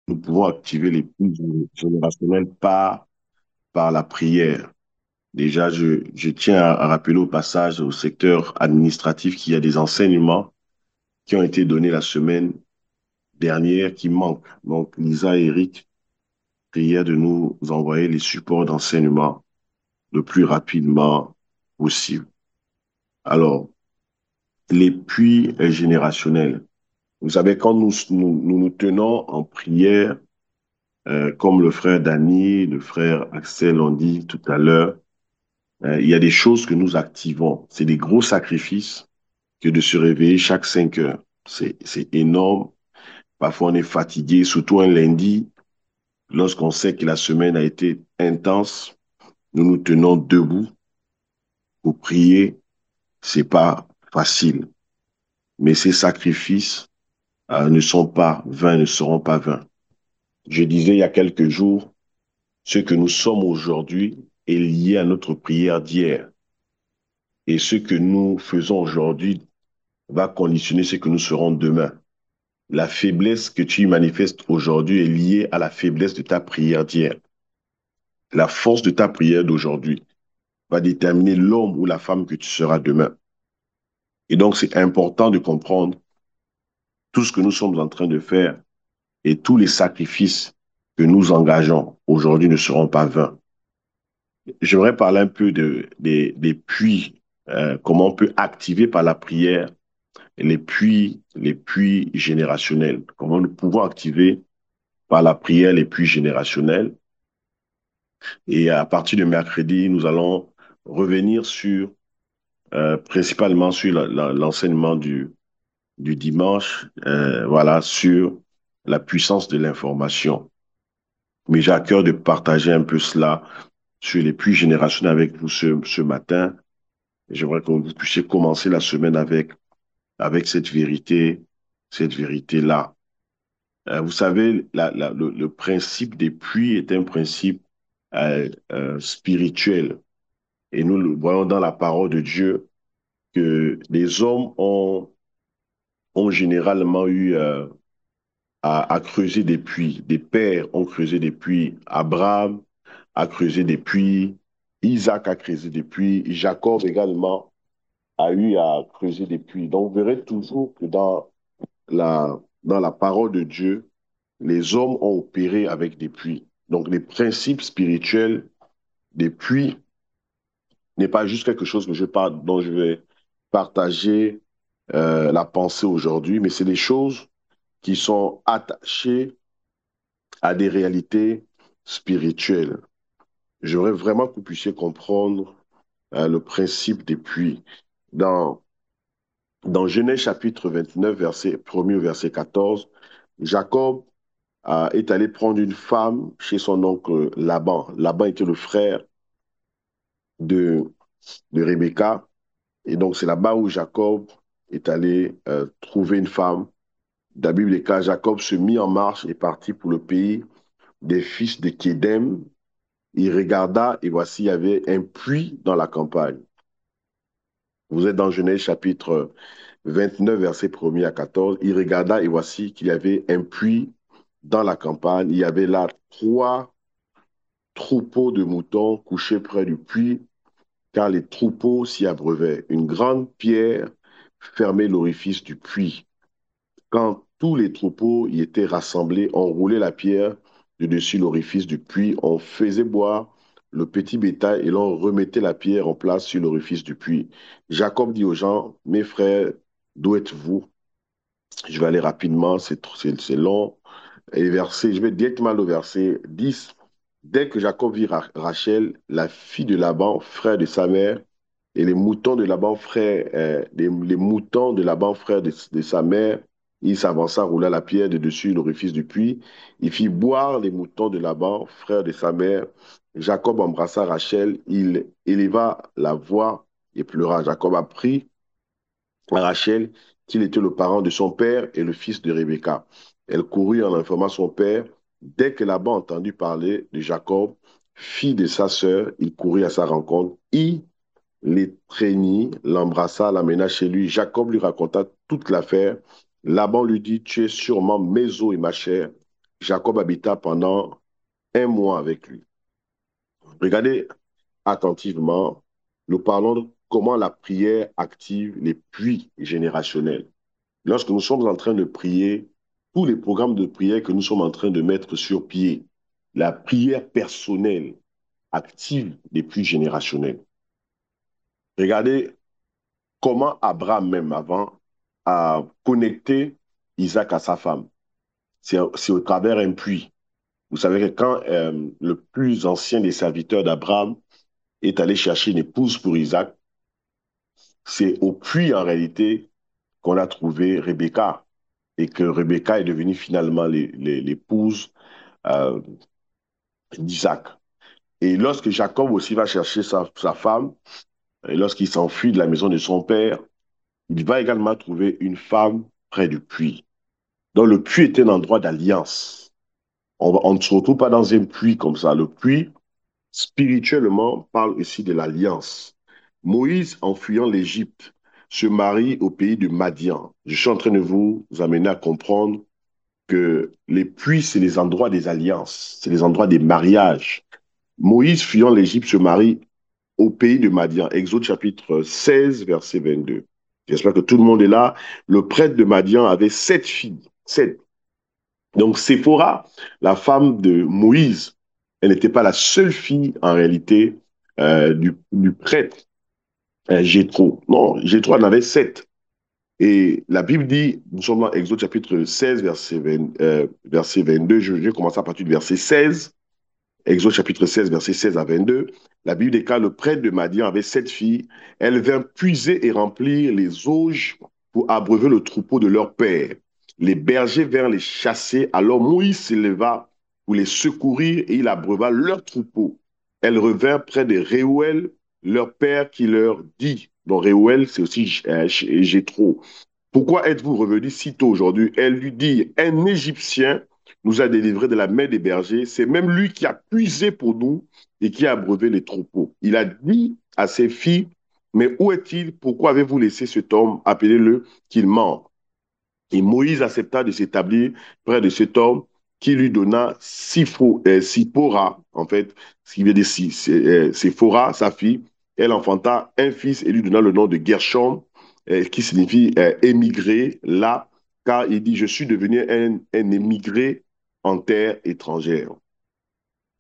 nous pouvons activer les puits générationnels par la prière. Déjà, je tiens à rappeler au passage au secteur administratif qu'il y a des enseignements qui ont été donnés la semaine dernière qui manquent. Donc, Lisa et Eric, prière de nous envoyer les supports d'enseignement le plus rapidement possible. Alors, les puits générationnels. Vous savez, quand nous tenons en prière, comme le frère Danny, le frère Axel l'ont dit tout à l'heure, il y a des choses que nous activons. C'est des gros sacrifices que de se réveiller chaque 5 heures. C'est énorme. Parfois, on est fatigué, surtout un lundi, lorsqu'on sait que la semaine a été intense. Nous nous tenons debout pour prier. C'est pas facile. Mais ces sacrifices ne sont pas vains, ne seront pas vains. Je disais il y a quelques jours, ce que nous sommes aujourd'hui est lié à notre prière d'hier. Et ce que nous faisons aujourd'hui va conditionner ce que nous serons demain. La faiblesse que tu manifestes aujourd'hui est liée à la faiblesse de ta prière d'hier. La force de ta prière d'aujourd'hui va déterminer l'homme ou la femme que tu seras demain. Et donc, c'est important de comprendre tout ce que nous sommes en train de faire et tous les sacrifices que nous engageons aujourd'hui ne seront pas vains. J'aimerais parler un peu des puits, comment on peut activer par la prière les puits générationnels, comment nous pouvons activer par la prière les puits générationnels. Et à partir de mercredi, nous allons revenir sur, principalement sur l'enseignement du dimanche, voilà, sur la puissance de l'information. Mais j'ai à cœur de partager un peu cela sur les puits générationnels avec vous ce matin. J'aimerais que vous puissiez commencer la semaine avec cette vérité-là. Vous savez, le principe des puits est un principe spirituel. Et nous le voyons dans la parole de Dieu que les hommes ont généralement eu à creuser des puits. Des pères ont creusé des puits. Abraham a creusé des puits. Isaac a creusé des puits. Jacob également a eu à creuser des puits. Donc, vous verrez toujours que dans la parole de Dieu, les hommes ont opéré avec des puits. Donc, les principes spirituels des puits n'est pas juste quelque chose dont je vais partager la pensée aujourd'hui, mais c'est des choses qui sont attachées à des réalités spirituelles. J'aimerais vraiment que vous puissiez comprendre le principe des puits. Dans, dans Genèse chapitre 29, verset 1 au verset 14, Jacob est allé prendre une femme chez son oncle Laban. Laban était le frère de, de Rebecca. Et donc, c'est là-bas où Jacob est allé trouver une femme. Dans la Bible des cas, Jacob se mit en marche et partit pour le pays des fils de Kédem. Il regarda et voici, il y avait un puits dans la campagne. Vous êtes dans Genèse chapitre 29, verset 1 à 14. Il regarda et voici qu'il y avait un puits dans la campagne. Il y avait là 3 troupeaux de moutons couchés près du puits, car les troupeaux s'y abreuvaient. Une grande pierre fermait l'orifice du puits. Quand tous les troupeaux y étaient rassemblés, on roulait la pierre de dessus l'orifice du puits, on faisait boire le petit bétail et l'on remettait la pierre en place sur l'orifice du puits. Jacob dit aux gens, mes frères, d'où êtes-vous? Je vais aller rapidement, c'est long. Et je vais directement au verset 10. Dès que Jacob vit Rachel, la fille de Laban, frère de sa mère, et les moutons de Laban, frère, les moutons de Laban, frère de sa mère, il s'avança, roula la pierre de dessus l'orifice du puits. Il fit boire les moutons de Laban, frère de sa mère. Jacob embrassa Rachel, il éleva la voix et pleura. Jacob apprit à Rachel qu'il était le parent de son père et le fils de Rebecca. Elle courut en informant son père. Dès que Laban entendit parler de Jacob, fille de sa sœur, il courut à sa rencontre. Il l'étreignit, l'embrassa, l'amena chez lui. Jacob lui raconta toute l'affaire. Laban lui dit, tu es sûrement mes os et ma chair. Jacob habita pendant 1 mois avec lui. Regardez attentivement, nous parlons de comment la prière active les puits générationnels. Lorsque nous sommes en train de prier, tous les programmes de prière que nous sommes en train de mettre sur pied, la prière personnelle active les puits générationnels. Regardez comment Abraham, même avant, a connecté Isaac à sa femme. C'est au travers un puits. Vous savez que quand le plus ancien des serviteurs d'Abraham est allé chercher une épouse pour Isaac, c'est au puits, en réalité, qu'on a trouvé Rebecca et que Rebecca est devenue finalement l'épouse euh, d'Isaac. Et lorsque Jacob aussi va chercher sa femme, et lorsqu'il s'enfuit de la maison de son père, il va également trouver une femme près du puits. Donc le puits est un endroit d'alliance. On ne se retrouve pas dans un puits comme ça. Le puits, spirituellement, parle aussi de l'alliance. Moïse, en fuyant l'Égypte, se marie au pays de Madian. Je suis en train de vous amener à comprendre que les puits, c'est les endroits des alliances, c'est les endroits des mariages. Moïse, fuyant l'Égypte, se marie au pays de Madian. Exode chapitre 16, verset 22. J'espère que tout le monde est là. Le prêtre de Madian avait 7 filles. 7. Donc, Séphora, la femme de Moïse, elle n'était pas la seule fille, en réalité, du prêtre Jéthro. Non, Jéthro en avait 7. Et la Bible dit, nous sommes dans Exode chapitre 16, verset 22, je vais commencer à partir du verset 16. Exode chapitre 16, verset 16 à 22. La Bible déclare, le prêtre de Madian avait 7 filles. Elles vinrent puiser et remplir les auges pour abreuver le troupeau de leur père. Les bergers vinrent les chasser. Alors Moïse s'éleva pour les secourir et il abreuva leur troupeau. Elles revinrent près de Réouel, leur père, qui leur dit, donc Réouel, c'est aussi Jéthro, pourquoi êtes-vous revenu si tôt aujourd'hui? Elle lui dit, un Égyptien nous a délivrés de la main des bergers. C'est même lui qui a puisé pour nous et qui a abreuvé les troupeaux. Il a dit à ses filles, mais où est-il? Pourquoi avez-vous laissé cet homme? Appelez-le qu'il ment. Et Moïse accepta de s'établir près de cet homme qui lui donna Sipora, en fait, ce qui veut dire Séphora, sa fille. Elle enfanta un fils et lui donna le nom de Gershom, qui signifie émigré, là, car il dit, je suis devenu un émigré en terre étrangère. Vous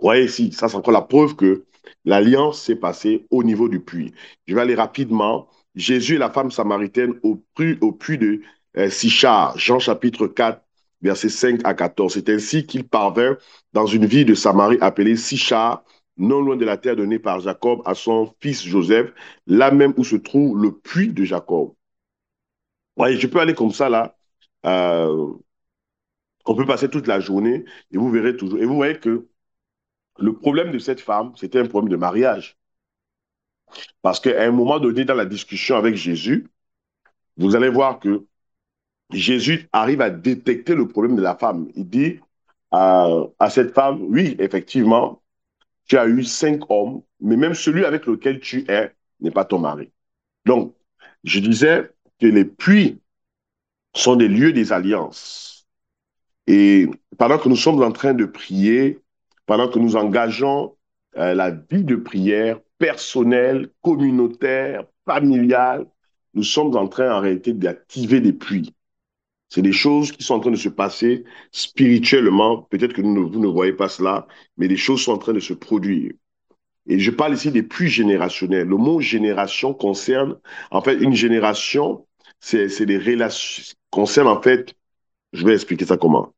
voyez ici, ça c'est encore la preuve que l'alliance s'est passée au niveau du puits. Je vais aller rapidement. Jésus et la femme samaritaine au puits de Sichar, Jean chapitre 4, versets 5 à 14. C'est ainsi qu'il parvint dans une ville de Samarie appelée Sichar, non loin de la terre donnée par Jacob à son fils Joseph, là même où se trouve le puits de Jacob. Vous voyez, je peux aller comme ça là. Euh, on peut passer toute la journée et vous verrez toujours. Et vous voyez que le problème de cette femme, c'était un problème de mariage. Parce qu'à un moment donné, dans la discussion avec Jésus, vous allez voir que Jésus arrive à détecter le problème de la femme. Il dit à cette femme, oui, effectivement, tu as eu 5 hommes, mais même celui avec lequel tu es n'est pas ton mari. Donc, je disais que les puits sont des lieux des alliances. Et pendant que nous sommes en train de prier, pendant que nous engageons la vie de prière personnelle, communautaire, familiale, nous sommes en train en réalité d'activer des puits. C'est des choses qui sont en train de se passer spirituellement. Peut-être que vous ne voyez pas cela, mais des choses sont en train de se produire. Et je parle ici des puits générationnels. Le mot génération concerne, en fait, une génération, c'est des relations, concerne en fait, je vais expliquer ça comment.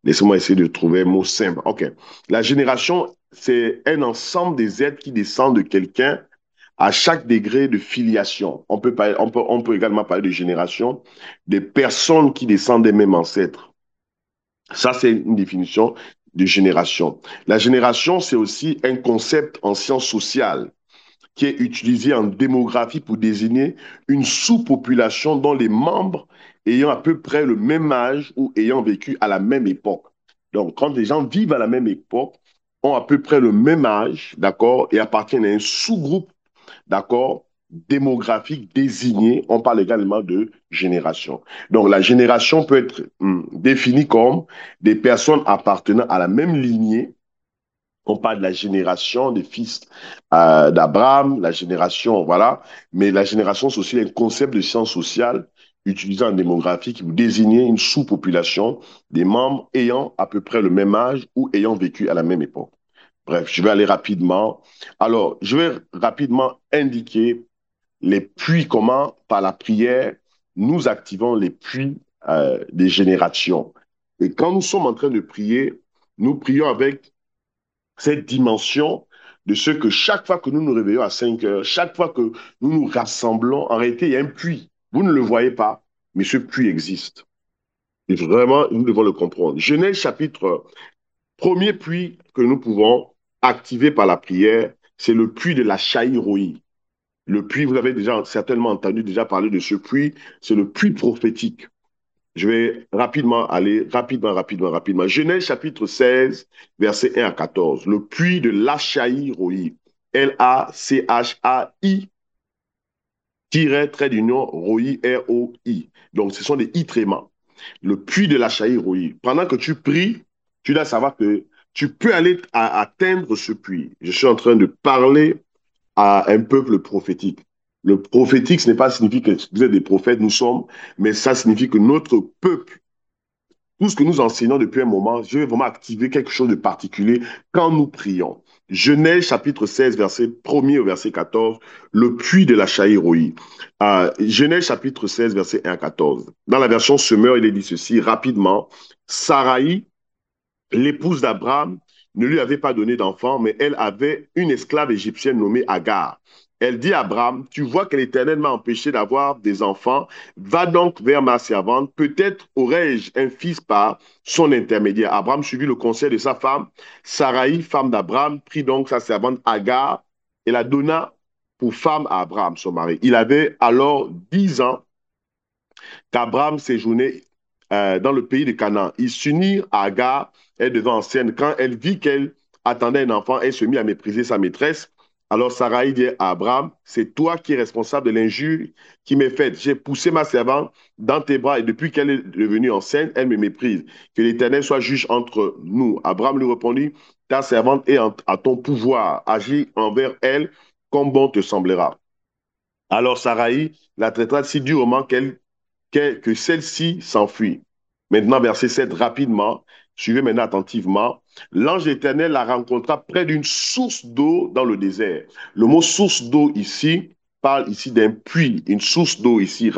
Laissez-moi essayer de trouver un mot simple. OK. La génération, c'est un ensemble des êtres qui descendent de quelqu'un à chaque degré de filiation. On peut également parler de génération, des personnes qui descendent des mêmes ancêtres. Ça, c'est une définition de génération. La génération, c'est aussi un concept en sciences sociales qui est utilisé en démographie pour désigner une sous-population dont les membres ayant à peu près le même âge ou ayant vécu à la même époque. Donc, quand les gens vivent à la même époque, ont à peu près le même âge, d'accord, et appartiennent à un sous-groupe, d'accord, démographique désignée. On parle également de génération. Donc, la génération peut être définie comme des personnes appartenant à la même lignée. On parle de la génération des fils d'Abraham, la génération, voilà. Mais la génération sociale est un concept de science sociale utilisé en démographie qui vous désignez une sous-population des membres ayant à peu près le même âge ou ayant vécu à la même époque. Bref, je vais aller rapidement. Alors, je vais rapidement indiquer les puits, comment, par la prière, nous activons les puits des générations. Et quand nous sommes en train de prier, nous prions avec cette dimension de ce que chaque fois que nous nous réveillons à 5 heures, chaque fois que nous nous rassemblons, en réalité, il y a un puits. Vous ne le voyez pas, mais ce puits existe. Et vraiment, nous devons le comprendre. Genèse chapitre, premier puits que nous pouvons activer par la prière, c'est le puits de la Chaïroï. Le puits, vous avez déjà certainement entendu déjà parler de ce puits, c'est le puits prophétique. Je vais rapidement aller, rapidement. Genèse chapitre 16, versets 1 à 14. Le puits de l'Achaï Roï. L-A-C-H-A-I, trait d'union, Roï, R-O-I. Donc, ce sont des I trémas. Le puits de l'Achaï Roï. Pendant que tu pries, tu dois savoir que tu peux aller atteindre ce puits. Je suis en train de parler à un peuple prophétique. Le prophétique, ce n'est pas signifier que vous êtes des prophètes, nous sommes, mais ça signifie que notre peuple, tout ce que nous enseignons depuis un moment, je vais vraiment activer quelque chose de particulier quand nous prions. Genèse chapitre 16, verset 1er au verset 14, le puits de la Chaïroï. Genèse chapitre 16, verset 1 à 14. Dans la version Semeur, il est dit ceci rapidement. Saraï, l'épouse d'Abraham, ne lui avait pas donné d'enfant, mais elle avait une esclave égyptienne nommée Agar. Elle dit à Abraham, tu vois que l'Éternel m'a empêché d'avoir des enfants, va donc vers ma servante, peut-être aurai-je un fils par son intermédiaire. Abraham suivit le conseil de sa femme, Sarai, femme d'Abraham, prit donc sa servante Agar et la donna pour femme à Abraham, son mari. Il avait alors 10 ans qu'Abraham séjournait dans le pays de Canaan. Ils s'unirent à Agar, elle devint ancienne. Quand elle vit qu'elle attendait un enfant, elle se mit à mépriser sa maîtresse. Alors Sarai dit à Abraham, c'est toi qui es responsable de l'injure qui m'est faite. J'ai poussé ma servante dans tes bras et depuis qu'elle est devenue enceinte, elle me méprise. Que l'Éternel soit juge entre nous. Abraham lui répondit, ta servante est à ton pouvoir. Agis envers elle comme bon te semblera. Alors Sarai la traitera si durement que celle-ci s'enfuit. Maintenant, verset 7, rapidement, suivez maintenant attentivement. L'ange éternel la rencontra près d'une source d'eau dans le désert. Le mot source d'eau ici parle ici d'un puits. Une source d'eau ici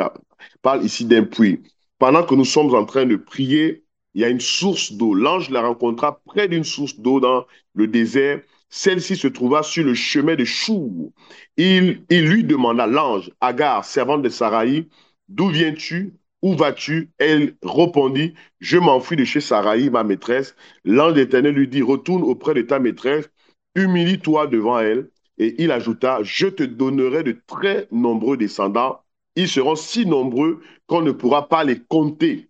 parle ici d'un puits. Pendant que nous sommes en train de prier, il y a une source d'eau. L'ange la rencontra près d'une source d'eau dans le désert. Celle-ci se trouva sur le chemin de Chour. Il lui demanda, l'ange, Agar, servante de Sarai, d'où viens-tu? Où vas-tu? Elle répondit, je m'enfuis de chez Sarai, ma maîtresse. L'ange d'Éternel lui dit, retourne auprès de ta maîtresse, humilie-toi devant elle. Et il ajouta, je te donnerai de très nombreux descendants. Ils seront si nombreux qu'on ne pourra pas les compter.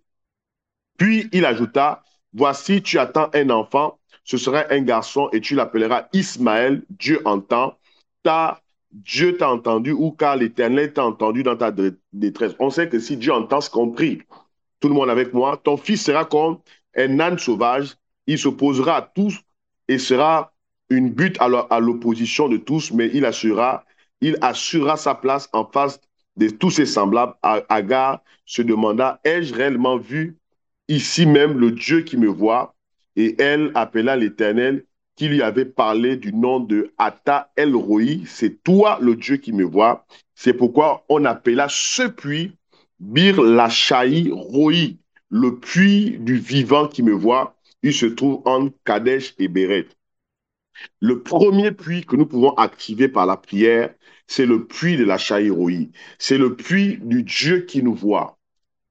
Puis il ajouta, voici, tu attends un enfant, ce sera un garçon et tu l'appelleras Ismaël, Dieu entend. Ta Dieu t'a entendu ou car l'Éternel t'a entendu dans ta détresse. On sait que si Dieu entend ce qu'on prie, tout le monde avec moi, ton fils sera comme un âne sauvage, il s'opposera à tous et sera une butte à l'opposition de tous, mais il assurera sa place en face de tous ses semblables. Agar se demanda, ai-je réellement vu ici même le Dieu qui me voit? Et elle appela l'Éternel qui lui avait parlé du nom de Ata El Roi, c'est toi le Dieu qui me voit. C'est pourquoi on appela ce puits Bir Lachai Roi, le puits du vivant qui me voit. Il se trouve entre Kadesh et Béret. Le premier puits que nous pouvons activer par la prière, c'est le puits de la Roi. C'est le puits du Dieu qui nous voit.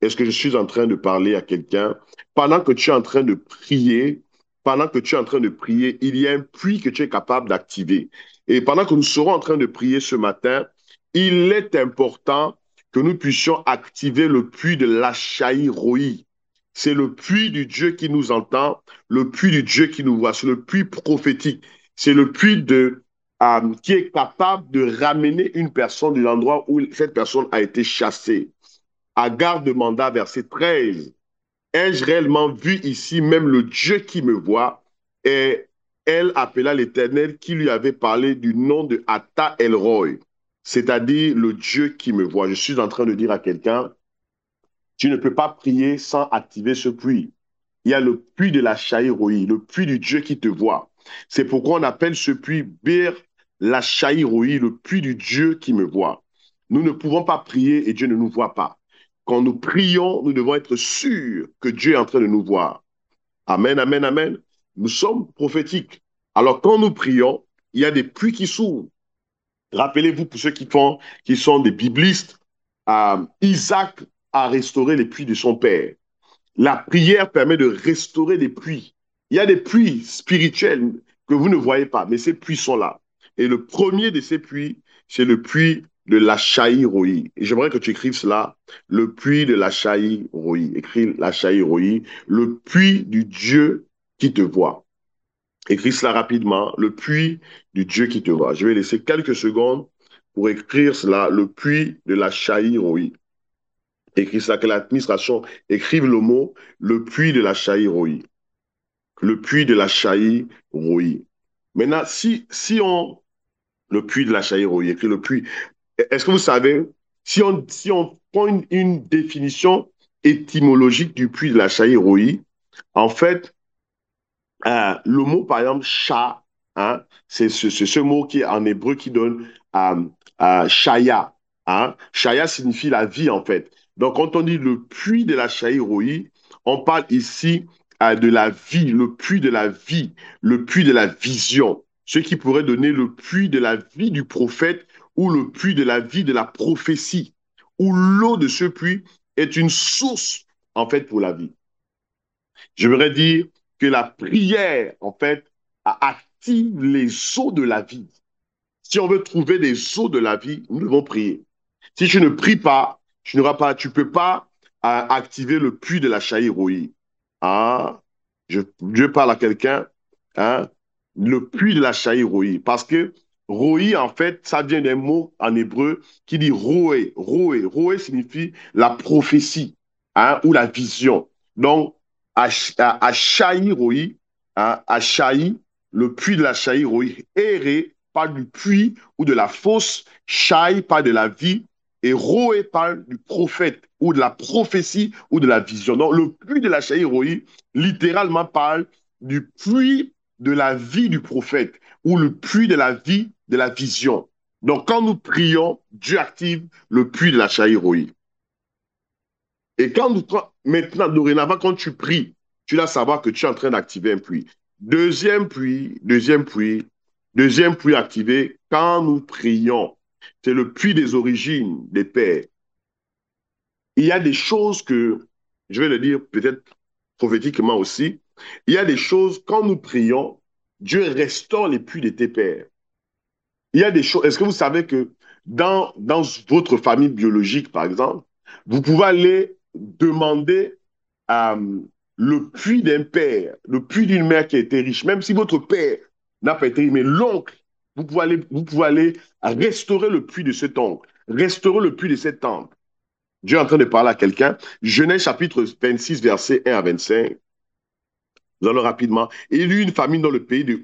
Est-ce que je suis en train de parler à quelqu'un? Pendant que tu es en train de prier, pendant que tu es en train de prier, il y a un puits que tu es capable d'activer. Et pendant que nous serons en train de prier ce matin, il est important que nous puissions activer le puits de l'Achaï Roi. C'est le puits du Dieu qui nous entend, le puits du Dieu qui nous voit, c'est le puits prophétique, c'est le puits de qui est capable de ramener une personne de l'endroit où cette personne a été chassée. Agar demanda, verset 13, ai-je réellement vu ici même le Dieu qui me voit? Et elle appela l'Éternel qui lui avait parlé du nom de Atta Elroy, c'est-à-dire le Dieu qui me voit. Je suis en train de dire à quelqu'un, tu ne peux pas prier sans activer ce puits. Il y a le puits de la Chaïroï, le puits du Dieu qui te voit. C'est pourquoi on appelle ce puits Bir la Chaïroï, le puits du Dieu qui me voit. Nous ne pouvons pas prier et Dieu ne nous voit pas. Quand nous prions, nous devons être sûrs que Dieu est en train de nous voir. Amen, amen, amen. Nous sommes prophétiques. Alors quand nous prions, il y a des puits qui s'ouvrent. Rappelez-vous, pour ceux qui sont des biblistes, Isaac a restauré les puits de son père. La prière permet de restaurer des puits. Il y a des puits spirituels que vous ne voyez pas, mais ces puits sont là. Et le premier de ces puits, c'est le puits de la Roi. Et j'aimerais que tu écrives cela, le puits de la Roi. Écris la Roi, le puits du Dieu qui te voit. Écris cela rapidement, le puits du Dieu qui te voit. Je vais laisser quelques secondes pour écrire cela, le puits de la Roi. Écris ça, que l'administration écrive le mot le puits de la Roi. Le puits de la Roi. Maintenant, si on. Le puits de la Roi, écrit le puits. Est-ce que vous savez, si on prend une définition étymologique du puits de la Roi, en fait, le mot, par exemple, chat, hein, c'est ce mot qui est en hébreu qui donne shaya. Hein. Shaya signifie la vie, en fait. Donc, quand on dit le puits de la Roi, on parle ici de la vie, le puits de la vie, le puits de la vision. Ce qui pourrait donner le puits de la vie du prophète ou le puits de la vie de la prophétie, où l'eau de ce puits est une source, en fait, pour la vie. Je voudrais dire que la prière, en fait, active les eaux de la vie. Si on veut trouver les eaux de la vie, nous devons prier. Si tu ne pries pas, tu ne peux pas activer le puits de la Roi. Ah, je parle à quelqu'un, hein, le puits de la Roi. Parce que Roi, en fait, ça vient d'un mot en hébreu qui dit roé. Roé. Roé signifie la prophétie, hein, ou la vision. Donc, à Roi, hein, à Chaï, le puits de la Roi, erré parle du puits ou de la fosse, Shai parle de la vie, et Roé parle du prophète ou de la prophétie ou de la vision. Donc, le puits de la Roi, littéralement, parle du puits de la vie du prophète ou le puits de la vie de la vision. Donc, quand nous prions, Dieu active le puits de la Roi. Et maintenant, dorénavant, quand tu pries, tu dois savoir que tu es en train d'activer un puits. Deuxième puits activé quand nous prions. C'est le puits des origines des pères. Il y a des choses que, je vais le dire peut-être prophétiquement aussi, il y a des choses, quand nous prions, Dieu restaure les puits de tes pères. Il y a des choses, est-ce que vous savez que dans votre famille biologique, par exemple, vous pouvez aller demander euh, le puits d'un père, le puits d'une mère qui a été riche, même si votre père n'a pas été riche, mais l'oncle, vous pouvez aller restaurer le puits de cet oncle, restaurer le puits de cet tante. Dieu est en train de parler à quelqu'un. Genèse chapitre 26, versets 1 à 25. Nous allons rapidement. Et il y eut une famine dans le pays de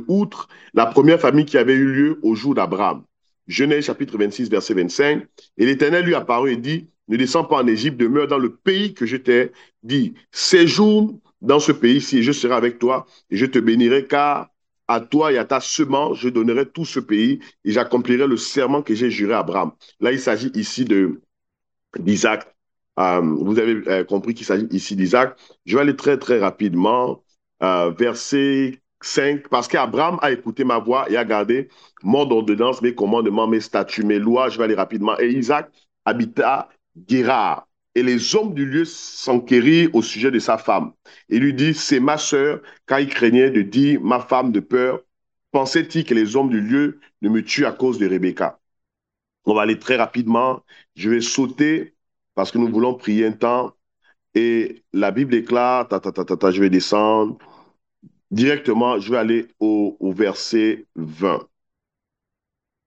Outre, la première famine qui avait eu lieu au jour d'Abraham. Genèse chapitre 26, verset 25. Et l'Éternel lui apparut et dit, ne descends pas en Égypte, demeure dans le pays que je t'ai dit. Séjourne dans ce pays-ci et je serai avec toi et je te bénirai car à toi et à ta semence, je donnerai tout ce pays et j'accomplirai le serment que j'ai juré à Abraham. Là, il s'agit ici d'Isaac. Vous avez compris qu'il s'agit ici d'Isaac. Je vais aller très, très rapidement. Verset 5. Parce qu'Abraham a écouté ma voix et a gardé mon ordonnance, mes commandements, mes statuts, mes lois. Je vais aller rapidement. Et Isaac habita Guérar. Et les hommes du lieu s'enquérirent au sujet de sa femme. Il lui dit, c'est ma sœur, car il craignait de dire, ma femme de peur. Pensait-il que les hommes du lieu ne me tuent à cause de Rebecca? On va aller très rapidement. Je vais sauter parce que nous voulons prier un temps. Et la Bible déclare, je vais descendre directement, je vais aller au verset 20.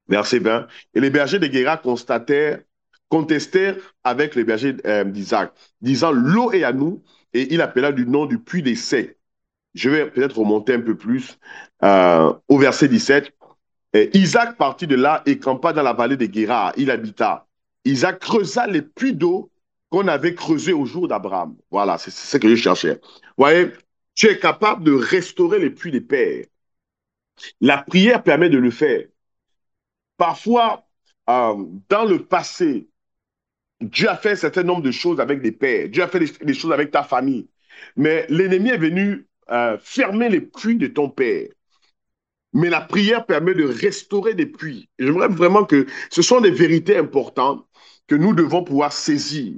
Verset 20. Et les bergers de Guéra contestèrent avec les bergers d'Isaac, disant, l'eau est à nous, et il appela du nom du puits des secs. Je vais peut-être remonter un peu plus au verset 17. Et Isaac partit de là et campa dans la vallée de Guéra. Il habita. Isaac creusa les puits d'eau qu'on avait creusés au jour d'Abraham. Voilà, c'est ce que je cherchais. Vous voyez, tu es capable de restaurer les puits des pères. La prière permet de le faire. Parfois, dans le passé, Dieu a fait un certain nombre de choses avec des pères. Dieu a fait des choses avec ta famille. Mais l'ennemi est venu fermer les puits de ton père. Mais la prière permet de restaurer des puits. J'aimerais vraiment que ce sont des vérités importantes que nous devons pouvoir saisir.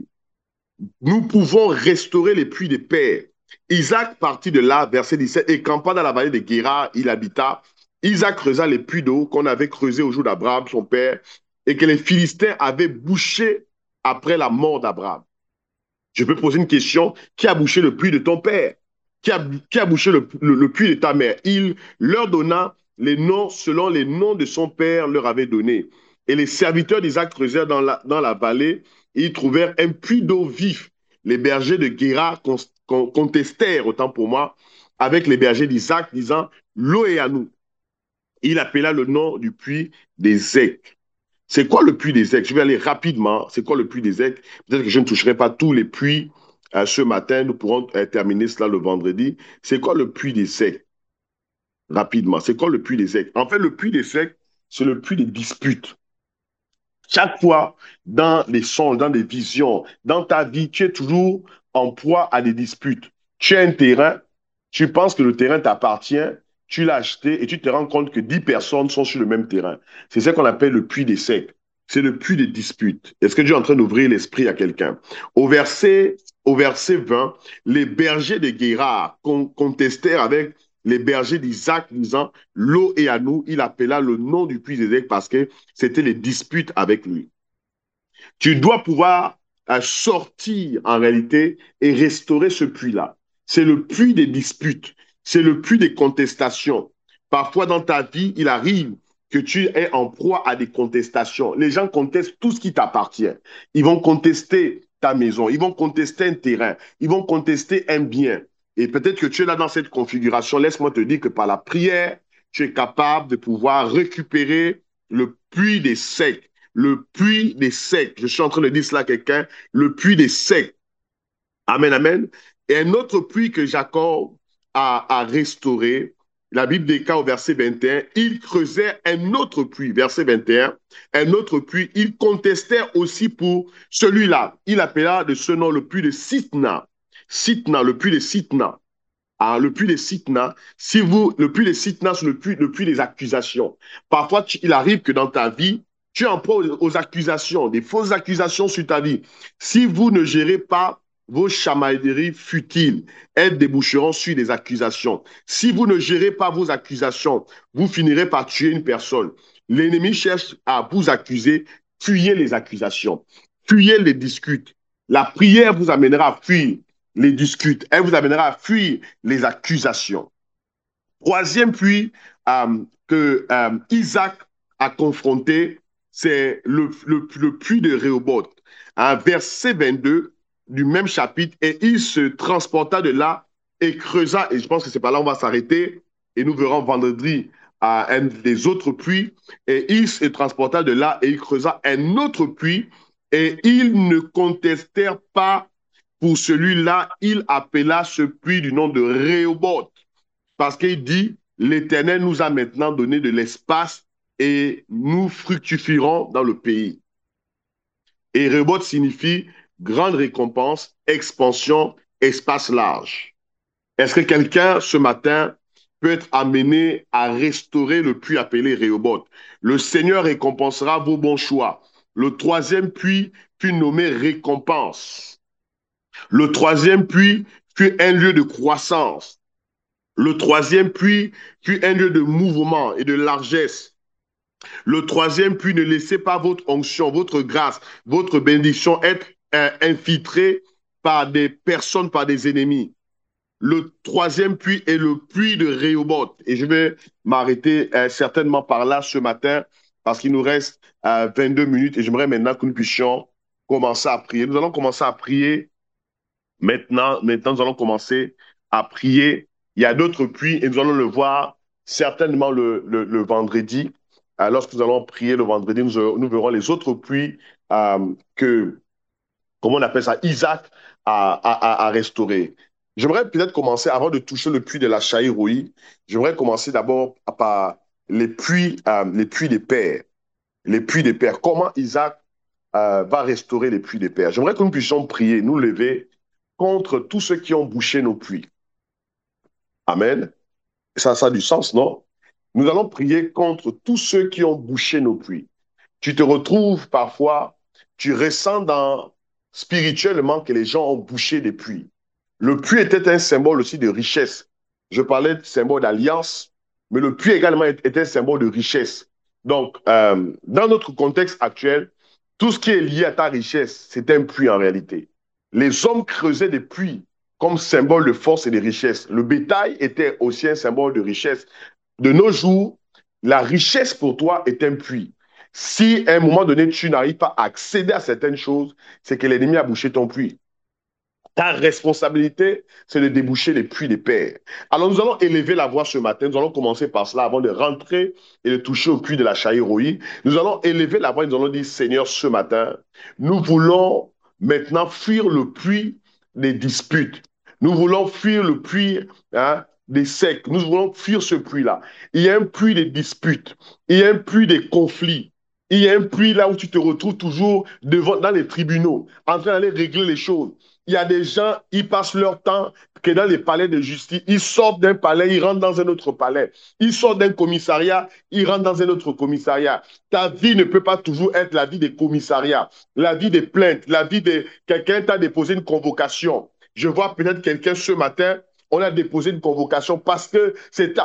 Nous pouvons restaurer les puits des pères. Isaac partit de là, verset 17, et campa dans la vallée de Guéra, il habita. Isaac creusa les puits d'eau qu'on avait creusés au jour d'Abraham, son père, et que les Philistins avaient bouchés après la mort d'Abraham. Je peux poser une question. Qui a bouché le puits de ton père? Qui a bouché le puits de ta mère? Il leur donna les noms selon les noms de son père leur avait donné. Et les serviteurs d'Isaac creusèrent dans la vallée et ils trouvèrent un puits d'eau vif. Les bergers de Guéra contestèrent, autant pour moi, avec les bergers d'Isaac, disant, l'eau est à nous. Il appela le nom du puits des Aigues. C'est quoi le puits des Aigues? Je vais aller rapidement. C'est quoi le puits des Aigues? Peut-être que je ne toucherai pas tous les puits ce matin. Nous pourrons terminer cela le vendredi. C'est quoi le puits des Aigues? Rapidement. C'est quoi le puits des Aigues? En fait, le puits des Aigues, c'est le puits des disputes. Chaque fois, dans les songes, dans des visions, dans ta vie, tu es toujours en proie à des disputes. Tu as un terrain, tu penses que le terrain t'appartient, tu l'as acheté et tu te rends compte que 10 personnes sont sur le même terrain. C'est ça qu'on appelle le puits des secs. C'est le puits des disputes. Est-ce que Dieu est en train d'ouvrir l'esprit à quelqu'un? Au verset 20, les bergers de Guérard contestèrent avec les bergers d'Isaac, disant, l'eau est à nous. Il appela le nom du puits des aigues parce que c'était les disputes avec lui. Tu dois pouvoir sortir en réalité et restaurer ce puits-là. C'est le puits des disputes, c'est le puits des contestations. Parfois dans ta vie, il arrive que tu es en proie à des contestations. Les gens contestent tout ce qui t'appartient. Ils vont contester ta maison, ils vont contester un terrain, ils vont contester un bien. Et peut-être que tu es là dans cette configuration. Laisse-moi te dire que par la prière, tu es capable de pouvoir récupérer le puits des secs, le puits des secs. Je suis en train de dire cela à quelqu'un, le puits des secs. Amen, amen. Et un autre puits que Jacob a restauré, la Bible déclare au verset 21, il creusait un autre puits, verset 21, un autre puits, il contestait aussi pour celui-là. Il appela de ce nom le puits de Sitna. Sitna, le puits de Sitna. Ah, le puits des Sitna, le puits des Sitna, c'est le puits des accusations. Parfois, il arrive que dans ta vie, tu en prends aux accusations, des fausses accusations sur ta vie. Si vous ne gérez pas vos chamailleries futiles, elles déboucheront sur des accusations. Si vous ne gérez pas vos accusations, vous finirez par tuer une personne. L'ennemi cherche à vous accuser, fuyez les accusations, fuyez les discutes. La prière vous amènera à fuir les discutes. Elle vous amènera à fuir les accusations. Troisième puits que Isaac a confronté, c'est le puits de Rehoboth. Verset 22 du même chapitre, et il se transporta de là et creusa, et je pense que c'est par là on va s'arrêter, et nous verrons vendredi à un des autres puits, et il se transporta de là et il creusa un autre puits, et ils ne contestèrent pas pour celui-là, il appela ce puits du nom de Rehoboth, parce qu'il dit, l'Éternel nous a maintenant donné de l'espace et nous fructifierons dans le pays. Et Rehoboth signifie grande récompense, expansion, espace large. Est-ce que quelqu'un ce matin peut être amené à restaurer le puits appelé Rehoboth? Le Seigneur récompensera vos bons choix. Le troisième puits fut nommé récompense. Le troisième puits fut un lieu de croissance. Le troisième puits fut un lieu de mouvement et de largesse. Le troisième puits, ne laissez pas votre onction, votre grâce, votre bénédiction être infiltrée par des personnes, par des ennemis. Le troisième puits est le puits de Rehoboth. Et je vais m'arrêter certainement par là ce matin parce qu'il nous reste 22 minutes et j'aimerais maintenant que nous puissions commencer à prier. Nous allons commencer à prier maintenant, nous allons commencer à prier. Il y a d'autres puits et nous allons le voir certainement le vendredi. Lorsque nous allons prier le vendredi, nous verrons les autres puits que, comment on appelle ça, Isaac a restauré. J'aimerais peut-être commencer, avant de toucher le puits de la Chaïroï, j'aimerais commencer d'abord par les puits des pères. Les puits des pères. Comment Isaac va restaurer les puits des pères. J'aimerais que nous puissions prier, nous lever contre tous ceux qui ont bouché nos puits. Amen. Ça a du sens, non? Nous allons prier contre tous ceux qui ont bouché nos puits. Tu te retrouves parfois, tu ressens spirituellement que les gens ont bouché des puits. Le puits était un symbole aussi de richesse. Je parlais de symbole d'alliance, mais le puits également est un symbole de richesse. Donc, dans notre contexte actuel, tout ce qui est lié à ta richesse, c'est un puits en réalité. Les hommes creusaient des puits comme symbole de force et de richesse. Le bétail était aussi un symbole de richesse. De nos jours, la richesse pour toi est un puits. Si à un moment donné, tu n'arrives pas à accéder à certaines choses, c'est que l'ennemi a bouché ton puits. Ta responsabilité, c'est de déboucher les puits des pères. Alors nous allons élever la voix ce matin. Nous allons commencer par cela avant de rentrer et de toucher au puits de la Chaïroï. Nous allons élever la voix et nous allons dire, Seigneur, ce matin, nous voulons maintenant fuir le puits des disputes. Nous voulons fuir le puits des sectes. Nous voulons fuir ce puits-là. Il y a un puits des disputes. Il y a un puits des conflits. Il y a un puits là où tu te retrouves toujours dans les tribunaux, en train d'aller régler les choses. Il y a des gens, ils passent leur temps que dans les palais de justice. Ils sortent d'un palais, ils rentrent dans un autre palais. Ils sortent d'un commissariat, ils rentrent dans un autre commissariat. Ta vie ne peut pas toujours être la vie des commissariats, la vie des plaintes, la vie de quelqu'un t'a déposé une convocation. Je vois peut-être quelqu'un ce matin, on a déposé une convocation parce que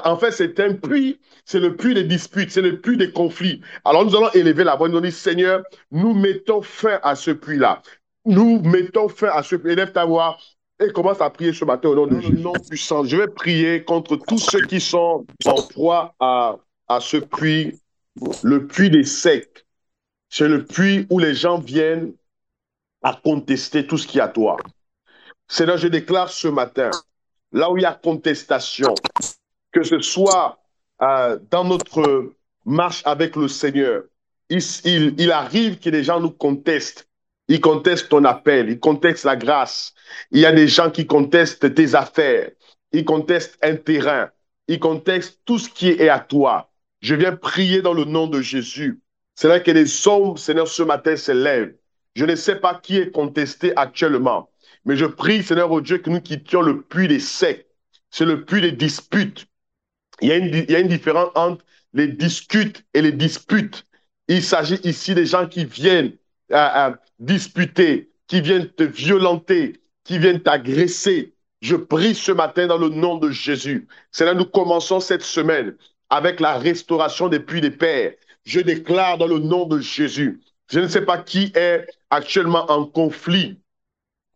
en fait, c'est un puits, c'est le puits des disputes, c'est le puits des conflits. Alors nous allons élever la voix, nous allons dire, Seigneur, nous mettons fin à ce puits-là. Nous mettons fin à ce puits. Élève ta voix et commence à prier ce matin au nom de Jésus. Nom puissant, je vais prier contre tous ceux qui sont en proie à ce puits, le puits des sectes. C'est le puits où les gens viennent à contester tout ce qui est à toi. Seigneur, je déclare ce matin, là où il y a contestation, que ce soit dans notre marche avec le Seigneur, il arrive que les gens nous contestent. Ils contestent ton appel, ils contestent la grâce. Il y a des gens qui contestent tes affaires, ils contestent un terrain, ils contestent tout ce qui est à toi. Je viens prier dans le nom de Jésus. C'est là que les hommes, Seigneur, ce matin se lèvent. Je ne sais pas qui est contesté actuellement, mais je prie, Seigneur, au Dieu, que nous quittions le puits des sectes. C'est le puits des disputes. Il y a une différence entre les discutes et les disputes. Il s'agit ici des gens qui viennent disputer, qui viennent te violenter, qui viennent t'agresser. Je prie ce matin dans le nom de Jésus. C'est là que nous commençons cette semaine avec la restauration des puits des pères. Je déclare dans le nom de Jésus. Je ne sais pas qui est actuellement en conflit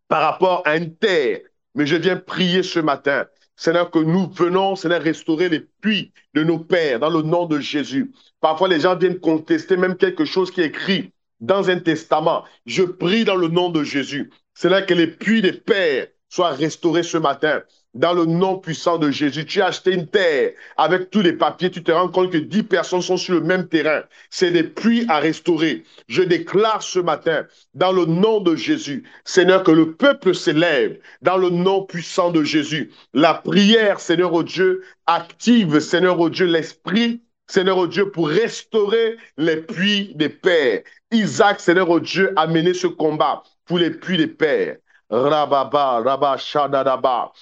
par rapport à une terre, mais je viens prier ce matin. Seigneur, que nous venons, Seigneur, restaurer les puits de nos pères dans le nom de Jésus. Parfois, les gens viennent contester même quelque chose qui est écrit dans un testament. Je prie dans le nom de Jésus. Seigneur, que les puits des pères soient restaurés ce matin. Dans le nom puissant de Jésus, tu as acheté une terre avec tous les papiers, tu te rends compte que 10 personnes sont sur le même terrain. C'est des puits à restaurer. Je déclare ce matin, dans le nom de Jésus, Seigneur, que le peuple s'élève dans le nom puissant de Jésus. La prière, Seigneur, au Dieu, active, Seigneur, au Dieu, l'esprit, Seigneur, au Dieu, pour restaurer les puits des pères. Isaac, Seigneur, au Dieu, a mené ce combat pour les puits des pères. Rababa, Rabba, Shadadaba.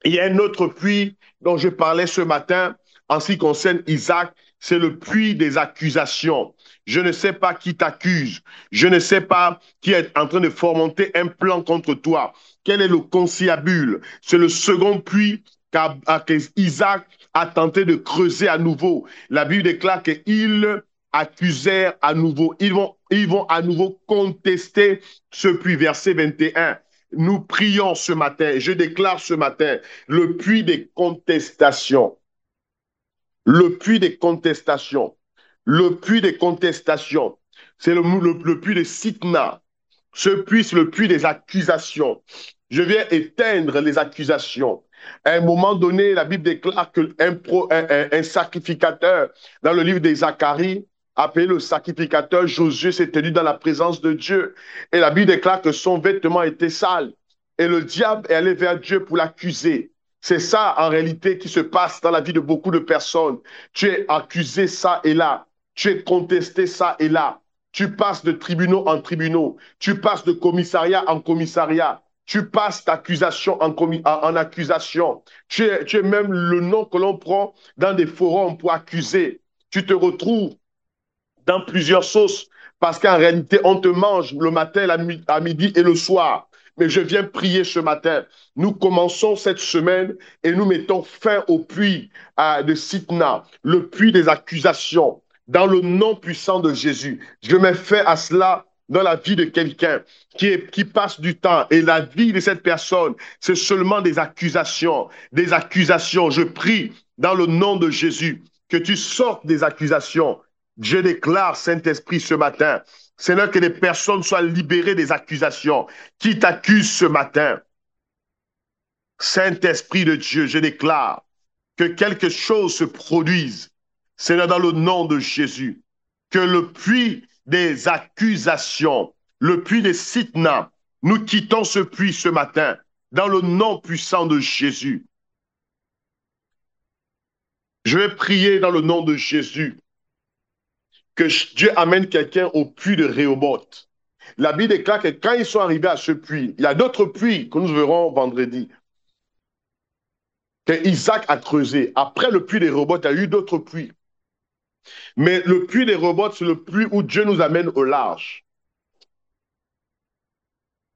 Il y a un autre puits dont je parlais ce matin en ce qui concerne Isaac, c'est le puits des accusations. Je ne sais pas qui t'accuse. Je ne sais pas qui est en train de fomenter un plan contre toi. Quel est le conciliabule? C'est le second puits qu'Isaac a tenté de creuser à nouveau. La Bible déclare qu'ils accusèrent à nouveau. Ils vont à nouveau contester ce puits. Verset 21. Nous prions ce matin, je déclare ce matin, le puits des contestations. Le puits des contestations. le puits des contestations. C'est le puits de Sitna. Ce puits, c'est le puits des accusations. Je viens éteindre les accusations. À un moment donné, la Bible déclare qu'un sacrificateur, dans le livre des Zacharie, appelé le sacrificateur Josué, s'est tenu dans la présence de Dieu. Et la Bible déclare que son vêtement était sale. Et le diable est allé vers Dieu pour l'accuser. C'est ça, en réalité, qui se passe dans la vie de beaucoup de personnes. Tu es accusé ça et là. Tu es contesté ça et là. Tu passes de tribunaux en tribunaux. Tu passes de commissariat en commissariat. Tu passes d'accusation en accusation. Tu es même le nom que l'on prend dans des forums pour accuser. Tu te retrouves dans plusieurs sauces parce qu'en réalité, on te mange le matin, à midi et le soir. Mais je viens prier ce matin. Nous commençons cette semaine et nous mettons fin au puits de Sitna, le puits des accusations, dans le nom puissant de Jésus. Je mets fin à cela dans la vie de quelqu'un qui passe du temps et la vie de cette personne, c'est seulement des accusations. Des accusations. Je prie dans le nom de Jésus que tu sortes des accusations. Je déclare, Saint-Esprit, ce matin, Seigneur, que les personnes soient libérées des accusations qui t'accusent ce matin. Saint-Esprit de Dieu, je déclare que quelque chose se produise, Seigneur, dans le nom de Jésus, que le puits des accusations, le puits des Sitna, nous quittons ce puits ce matin, dans le nom puissant de Jésus. Je vais prier dans le nom de Jésus que Dieu amène quelqu'un au puits de Rehoboth. La Bible déclare que quand ils sont arrivés à ce puits, il y a d'autres puits que nous verrons vendredi, que Isaac a creusé. Après le puits de Rehoboth, il y a eu d'autres puits. Mais le puits de Rehoboth, c'est le puits où Dieu nous amène au large.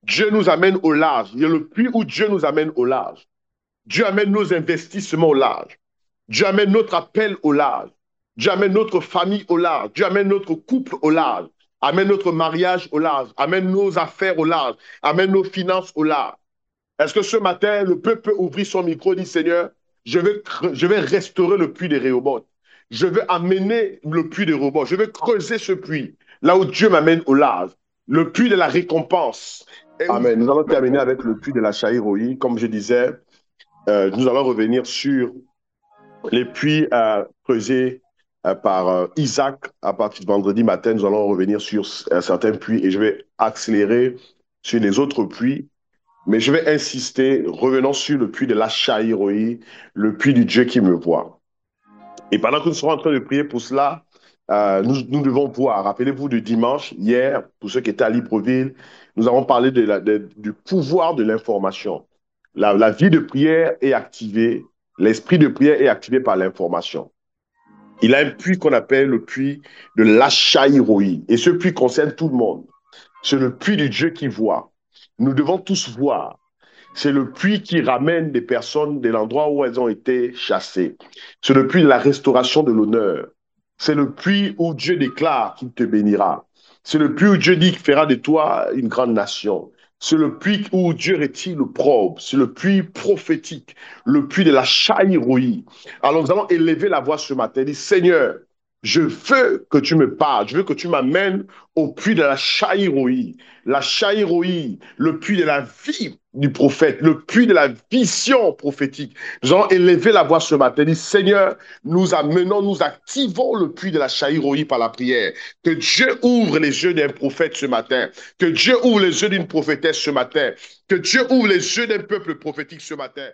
Dieu nous amène au large. Il y a le puits où Dieu nous amène au large. Dieu amène nos investissements au large. Dieu amène notre appel au large. Dieu amène notre famille au large. Dieu amène notre couple au large. Amène notre mariage au large. Amène nos affaires au large. Amène nos finances au large. Est-ce que ce matin, le peuple peut ouvrir son micro et dire, Seigneur, je vais restaurer le puits de Rehoboth. Je vais amener le puits de Rehoboth. Je vais creuser ce puits, là où Dieu m'amène au large. Le puits de la récompense. Amen. Nous allons terminer avec le puits de la Chaïroï. Comme je disais, nous allons revenir sur les puits creusés par Isaac. À partir de vendredi matin, nous allons revenir sur certains puits et je vais accélérer sur les autres puits. Mais je vais insister, revenons sur le puits de la Chaïroï, le puits du Dieu qui me voit. Et pendant que nous serons en train de prier pour cela, nous devons voir, rappelez-vous de dimanche, hier, pour ceux qui étaient à Libreville, nous avons parlé du pouvoir de l'information. La vie de prière est activée, l'esprit de prière est activé par l'information. Il a un puits qu'on appelle le puits de l'Achaïroï. Et ce puits concerne tout le monde. C'est le puits du Dieu qui voit. Nous devons tous voir. C'est le puits qui ramène des personnes de l'endroit où elles ont été chassées. C'est le puits de la restauration de l'honneur. C'est le puits où Dieu déclare qu'il te bénira. C'est le puits où Dieu dit qu'il fera de toi une grande nation. C'est le puits où Dieu retire l'opprobre. C'est le puits prophétique, le puits de la Chaïroï. Alors nous allons élever la voix ce matin et dire, Seigneur, je veux que tu me parles, je veux que tu m'amènes au puits de la Chaïroï. La Chaïroï, le puits de la vie du prophète, le puits de la vision prophétique. Nous allons élever la voix ce matin et dire, Seigneur, nous amenons, nous activons le puits de la Chaïroï par la prière. Que Dieu ouvre les yeux d'un prophète ce matin. Que Dieu ouvre les yeux d'une prophétesse ce matin. Que Dieu ouvre les yeux d'un peuple prophétique ce matin.